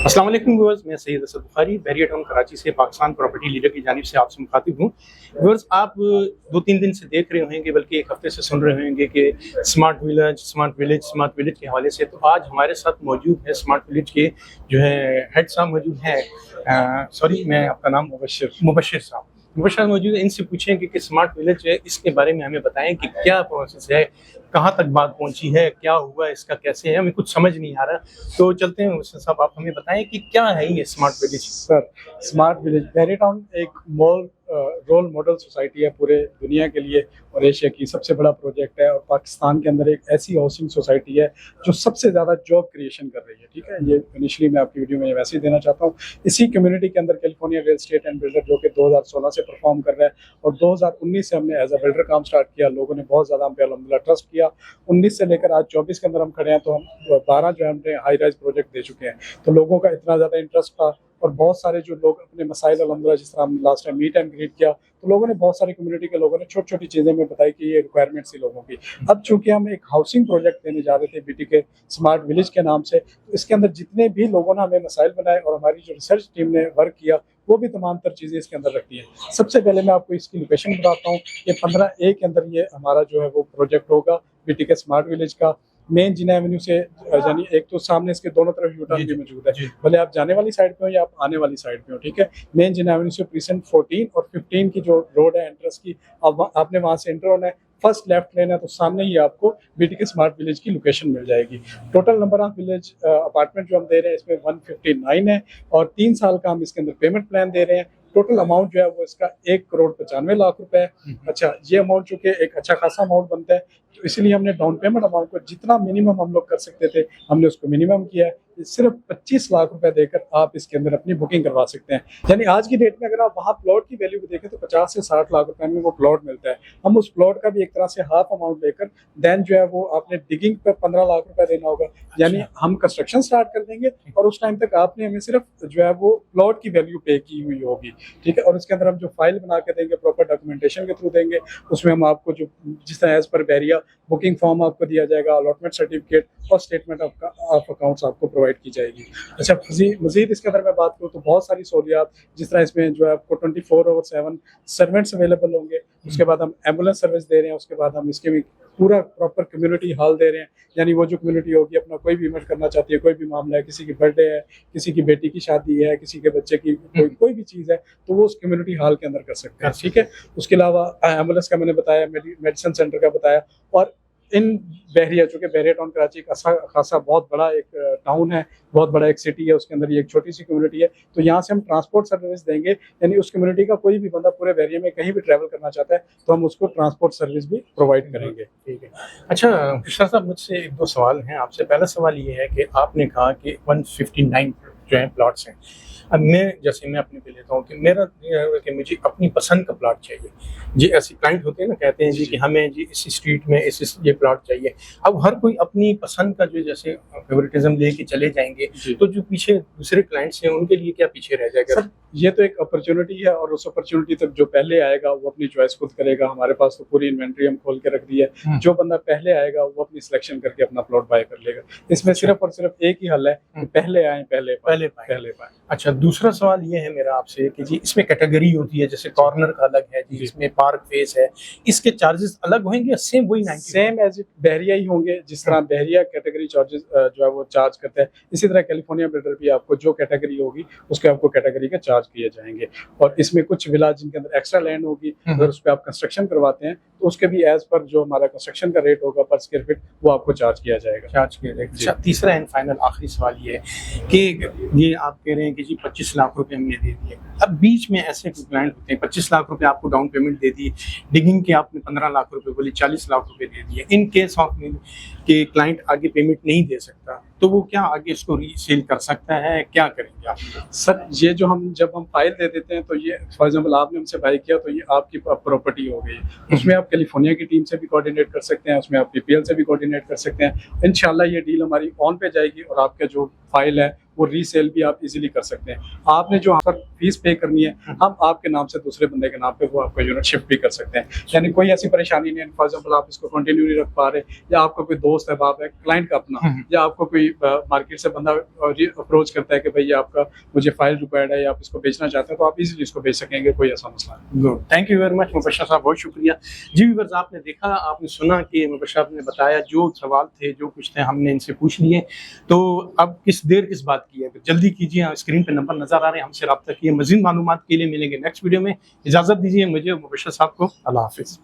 अस्सलाम वालेकुम व्यूअर्स, मैं सैयद असद बुखारी बहरिया टाउन कराची से पाकिस्तान प्रॉपर्टी लीडर की जानिब से आपसे मुखातिब हूँ। व्यूअर्स, आप 2-3 दिन से देख रहे होंगे, बल्कि एक हफ्ते से सुन रहे होंगे कि स्मार्ट विलेज के हवाले से। तो आज हमारे साथ मौजूद है स्मार्ट विलेज के जो है हेड साहब मौजूद हैं। सॉरी, मैं आपका नाम मुबशिर साहब मौजूद है। इनसे पूछेंगे कि स्मार्ट विलेज है, इसके बारे में हमें बताएं कि क्या प्रोसेस है, कहाँ तक बात पहुंची है, क्या हुआ इसका, कैसे है, हमें कुछ समझ नहीं आ रहा। तो चलते हैं मुबशिर साहब, आप हमें बताएं कि क्या है ये smart village. Sir, smart village Bahria town एक रोल मॉडल सोसाइटी है पूरे दुनिया के लिए और एशिया की सबसे बड़ा प्रोजेक्ट है। और पाकिस्तान के अंदर एक ऐसी हाउसिंग सोसाइटी है जो सबसे ज़्यादा जॉब क्रिएशन कर रही है। ठीक है, ये इनिशियली मैं आपकी वीडियो में वैसे ही देना चाहता हूँ। इसी कम्युनिटी के अंदर California real estate and builder जो कि 2016 से परफॉर्म कर रहा है और 2019 से हमने एज अ बिल्डर काम स्टार्ट किया। लोगों ने बहुत ज़्यादा हम पे अल्हम्दुलिल्लाह ट्रस्ट किया। 19 से लेकर आज 24 के अंदर हम खड़े हैं, तो हम 12 जो है हमने हाई राइज प्रोजेक्ट दे चुके हैं। तो लोगों का इतना ज़्यादा इंटरेस्ट था और बहुत सारे जो लोग अपने मसाइल अल्हम्दुलिल्लाह, जिस तरह हम last time meet and greet किया, तो लोगों ने बहुत सारी कम्युनिटी के लोगों ने छोटी छोटी चीज़ें में बताई कि ये रिक्वायरमेंट्स थी लोगों की। अब चूंकि हम एक हाउसिंग प्रोजेक्ट देने जा रहे थे बीटी के स्मार्ट विलेज के नाम से, तो इसके अंदर जितने भी लोगों ने हमें मसाइल बनाए और हमारी जो रिसर्च टीम ने वर्क किया, वो भी तमाम तर चीज़ें इसके अंदर रखी है। सबसे पहले मैं आपको इसकी लोकेशन बताता हूँ। ये 15A के अंदर ये हमारा जो है वो प्रोजेक्ट होगा बीटी के स्मार्ट विलेज का। मेन जिना एवेन्यू से यानी एक तो सामने इसके दोनों तरफ यूटर्न भी मौजूद है, भले आप जाने वाली साइड पे हो या आप आने वाली साइड पे हो। ठीक है, मेन जिना एवेन्यू से प्रीसेंट 14 और 15 की जो रोड है एंट्रेंस की, अब आपने वहां से एंटर होना है, फर्स्ट लेफ्ट लेना है, तो सामने ही आपको बीटी के स्मार्ट विलेज की लोकेशन मिल जाएगी। Total number of village apartment जो हम दे रहे हैं इसमें 159 है और 3 साल का हम इसके अंदर पेमेंट प्लान दे रहे हैं। टोटल अमाउंट जो है वो इसका 1,95,00,000 रुपए है। अच्छा, ये अमाउंट चूंकि एक अच्छा खासा अमाउंट बनता है, तो इसलिए हमने डाउन पेमेंट अमाउंट को जितना मिनिमम हम लोग कर सकते थे हमने उसको मिनिमम किया है। सिर्फ 25 लाख रुपए देकर आप इसके अंदर अपनी बुकिंग करवा सकते हैं। यानी आज की डेट में अगर आप वहाँ प्लॉट की वैल्यू को देखें तो 50 से 60 लाख रुपए में वो प्लॉट मिलता है। हम उस प्लॉट का भी एक तरह से हाफ अमाउंट लेकर देन जो है वो आपने डिगिंग पर 15 लाख रुपए देना होगा। यानी हम कंस्ट्रक्शन स्टार्ट कर देंगे और उस टाइम तक आपने हमें सिर्फ जो है वो प्लॉट की वैल्यू पे की हुई होगी। ठीक है, और उसके अंदर हम जो फाइल बना के देंगे प्रॉपर डॉक्यूमेंटेशन के थ्रू देंगे, उसमें हम आपको जो जिस तरह एज पर बहरिया बुकिंग फॉर्म आपको दिया जाएगा, अलॉटमेंट सर्टिफिकेट और स्टेटमेंट ऑफ अकाउंट्स आपको प्रोवाइड की जाएगी। अच्छा, मजीद इसके अंदर मैं बात करूँ तो बहुत सारी सहूलियात, जिस तरह इसमें जो है आपको 24/7 सर्वेंट्स अवेलेबल होंगे। उसके बाद हम एम्बुलेंस सर्विस दे रहे हैं। उसके बाद हम इसके भी पूरा प्रॉपर कम्युनिटी हॉल दे रहे हैं। यानी वो जो कम्युनिटी होगी अपना कोई भी इवेंट करना चाहती है, कोई भी मामला है, किसी की बर्थडे है, किसी की बेटी की शादी है, किसी के बच्चे की कोई भी चीज़ है, तो वो उस कम्युनिटी हॉल के अंदर कर सकते हैं। ठीक है, उसके अलावा एम्बुलेंस का मैंने बताया, मेडिसिन सेंटर का बताया। और इन बहरिया, चूँकि बहरिया टाउन कराची एक अच्छा खासा बहुत बड़ा एक टाउन है, बहुत बड़ा एक सिटी है, उसके अंदर ये एक छोटी सी कम्युनिटी है, तो यहाँ से हम ट्रांसपोर्ट सर्विस देंगे। यानी उस कम्युनिटी का कोई भी बंदा पूरे बहरिया में कहीं भी ट्रैवल करना चाहता है तो हम उसको ट्रांसपोर्ट सर्विस भी प्रोवाइड करेंगे। ठीक है। अच्छा खुशरा साहब, मुझसे 1-2 सवाल हैं आपसे। पहला सवाल ये है कि आपने कहा कि 159 जो है प्लॉट्स हैं। अब मैं अपने पे लेता हूँ कि मेरा कि मुझे अपनी पसंद का प्लॉट चाहिए। जी, ऐसे क्लाइंट होते हैं ना, कहते हैं जी कि हमें जी इस स्ट्रीट में ये प्लॉट चाहिए। अब हर कोई अपनी पसंद का जो जैसे फेवरेटिज्म लेके चले जाएंगे, तो जो पीछे दूसरे क्लाइंट्स हैं उनके लिए क्या पीछे रह जाएगा? सर, ये तो एक अपॉर्चुनिटी है और उस अपॉर्चुनिटी तक जो पहले आएगा वो अपनी चॉइस खुद करेगा। हमारे पास तो पूरी इन्वेंट्री हम खोल के रख दी है। जो बंदा पहले आएगा वो अपनी सिलेक्शन करके अपना प्लॉट बाय कर लेगा। इसमें सिर्फ और सिर्फ एक ही हल है कि पहले आए पहले पाए। अच्छा, दूसरा सवाल ये है मेरा आपसे कि जी इसमें कैटेगरी होती है, जैसे कॉर्नर का अलग है जी, इसमें पार्क फेस है, इसके चार्जेस अलग होंगे या सेम वही 90? सेम एज इट बहरिया ही होंगे। जिस तरह बहरिया कैटेगरी चार्जेस जो है वो चार्ज करते हैं, इसी तरह कैलिफोर्निया बिल्डर भी आपको जो कैटेगरी होगी उसके आपको कैटेगरी का चार्ज किए जाएंगे। और इसमें कुछ विलाज जिनके अंदर एक्स्ट्रा लैंड होगी, अगर उस पर आप कंस्ट्रक्शन करवाते हैं तो उसके भी एज पर जो हमारा कंस्ट्रक्शन का रेट होगा पर स्क्वायर फीट वो आपको चार्ज किया जाएगा। अच्छा, तीसरा एंड फाइनल आखिरी सवाल ये है कि ये आप कह रहे हैं कि जी 25 लाख रुपए हमने दे दिए। अब बीच में ऐसे क्लाइंट होते हैं 25 लाख रुपए आपको डाउन पेमेंट दे दी, डिगिंग के आपने 15 लाख रुपए बोले, 40 लाख रुपए दे दिए। इन केस ऑफ कि क्लाइंट आगे पेमेंट नहीं दे सकता, तो वो क्या आगे इसको रीसेल कर सकता है? क्या करेंगे आप? सर, ये जो जब हम फाइल दे देते हैं तो ये फॉर एग्जांपल आपने हमसे बाय किया तो ये आपकी प्रॉपर्टी हो गई। उसमें आप कैलिफोर्निया की टीम से भी कोऑर्डिनेट कर सकते हैं, उसमें आप पीपीएल से भी कोऑर्डिनेट कर सकते हैं। इंशाल्लाह ये डील हमारी ऑन पे जाएगी और आपका जो फाइल है वो रीसेल भी आप इजीली कर सकते हैं। आपने जो यहाँ पर फीस पे करनी है, हम आपके नाम से दूसरे बंदे के नाम पे वो आपका यूनिट शिफ्ट भी कर सकते हैं। यानी कोई ऐसी परेशानी नहीं है, फॉर एग्जाम्पल आप इसको कंटिन्यू नहीं रख पा रहे, या आपका कोई दोस्त है, बाप है, क्लाइंट का अपना, या आपको कोई मार्केट से बंदा अप्रोच करता है कि भाई आपका मुझे फाइल रिक्वायर्ड है या आप इसको बेचना चाहते हैं, तो आप इजीली इसको बेच सकेंगे, कोई ऐसा मसला नहीं। Good, thank you very much Mubashir साहब, बहुत शुक्रिया। जी व्यूअर्स, आपने देखा, आपने सुना कि मुबश्शिर साहब ने बताया, जो सवाल थे, जो कुछ थे, हमने इनसे पूछ लिए। तो अब किस देर किस बात की है, तो जल्दी कीजिए, स्क्रीन पे नंबर नजर आ रहे हैं, हमसे रब्ता कीजिए। मज़ीद मालूमात के लिए मिलेंगे नेक्स्ट वीडियो में। इजाज़त दीजिए मुझे मुबश्शिर साहब को। अल्लाह हाफिज़।